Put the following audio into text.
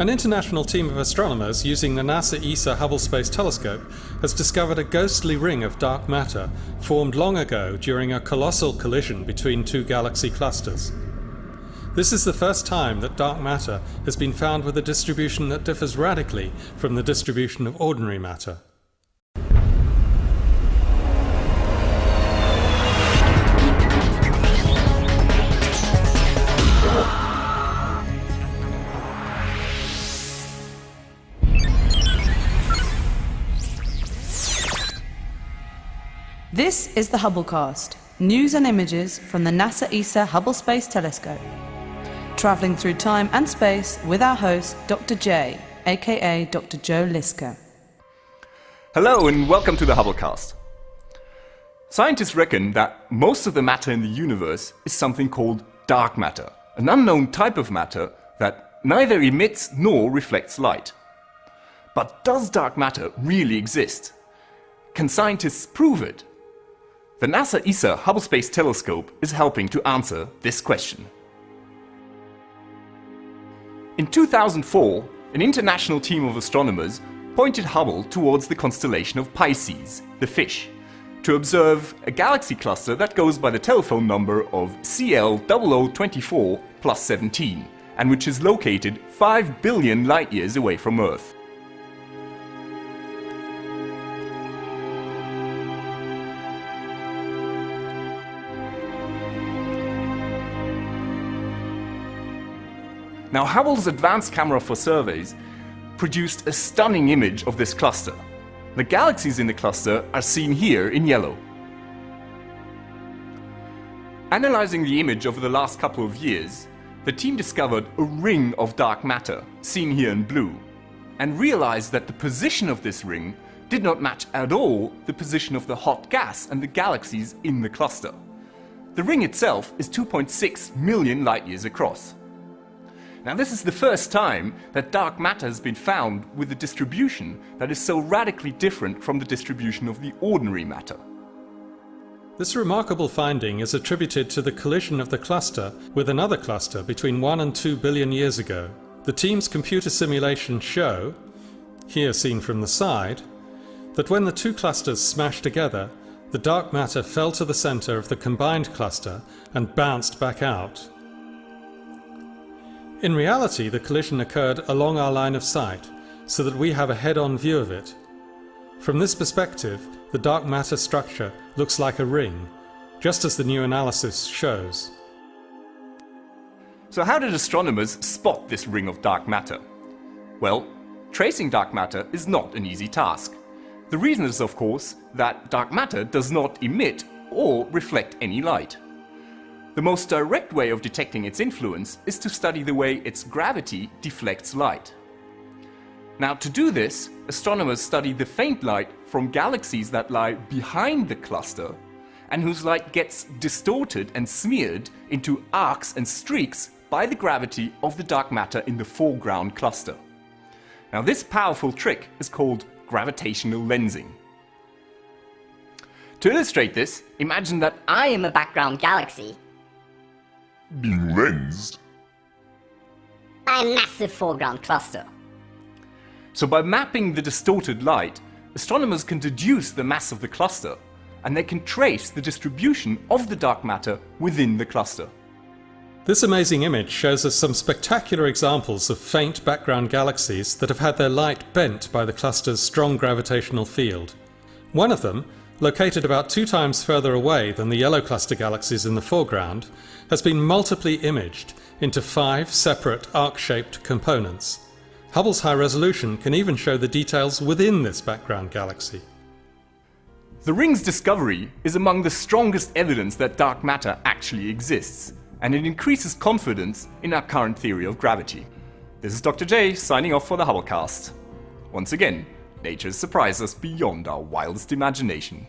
An international team of astronomers using the NASA ESA Hubble Space Telescope has discovered a ghostly ring of dark matter formed long ago during a colossal collision between two galaxy clusters. This is the first time that dark matter has been found with a distribution that differs radically from the distribution of ordinary matter. This is the Hubblecast, news and images from the NASA ESA Hubble Space Telescope. Travelling through time and space with our host, Dr. J, aka Dr. Joe Liske. Hello and welcome to the Hubblecast. Scientists reckon that most of the matter in the universe is something called dark matter, an unknown type of matter that neither emits nor reflects light. But does dark matter really exist? Can scientists prove it? The NASA ESA Hubble Space Telescope is helping to answer this question. In 2004, an international team of astronomers pointed Hubble towards the constellation of Pisces, the fish, to observe a galaxy cluster that goes by the telephone number of CL0024+17 and which is located 5 billion light-years away from Earth. Now, Hubble's advanced camera for surveys produced a stunning image of this cluster. The galaxies in the cluster are seen here in yellow. Analyzing the image over the last couple of years, the team discovered a ring of dark matter, seen here in blue, and realized that the position of this ring did not match at all the position of the hot gas and the galaxies in the cluster. The ring itself is 2.6 million light-years across. Now, this is the first time that dark matter has been found with a distribution that is so radically different from the distribution of the ordinary matter. This remarkable finding is attributed to the collision of the cluster with another cluster between 1 and 2 billion years ago. The team's computer simulations show, here seen from the side, that when the two clusters smashed together, the dark matter fell to the center of the combined cluster and bounced back out. In reality, the collision occurred along our line of sight, so that we have a head-on view of it. From this perspective, the dark matter structure looks like a ring, just as the new analysis shows. So how did astronomers spot this ring of dark matter? Well, tracing dark matter is not an easy task. The reason is, of course, that dark matter does not emit or reflect any light. The most direct way of detecting its influence is to study the way its gravity deflects light. Now, to do this, astronomers study the faint light from galaxies that lie behind the cluster and whose light gets distorted and smeared into arcs and streaks by the gravity of the dark matter in the foreground cluster. Now, this powerful trick is called gravitational lensing. To illustrate this, imagine that I am a background galaxy being lensed by a massive foreground cluster. So by mapping the distorted light, astronomers can deduce the mass of the cluster, and they can trace the distribution of the dark matter within the cluster. This amazing image shows us some spectacular examples of faint background galaxies that have had their light bent by the cluster's strong gravitational field. One of them, located about 2 times further away than the yellow cluster galaxies in the foreground, has been multiply imaged into 5 separate arc-shaped components. Hubble's high resolution can even show the details within this background galaxy. The ring's discovery is among the strongest evidence that dark matter actually exists, and it increases confidence in our current theory of gravity. This is Dr. J signing off for the Hubblecast. Once again, nature has surprised us beyond our wildest imagination.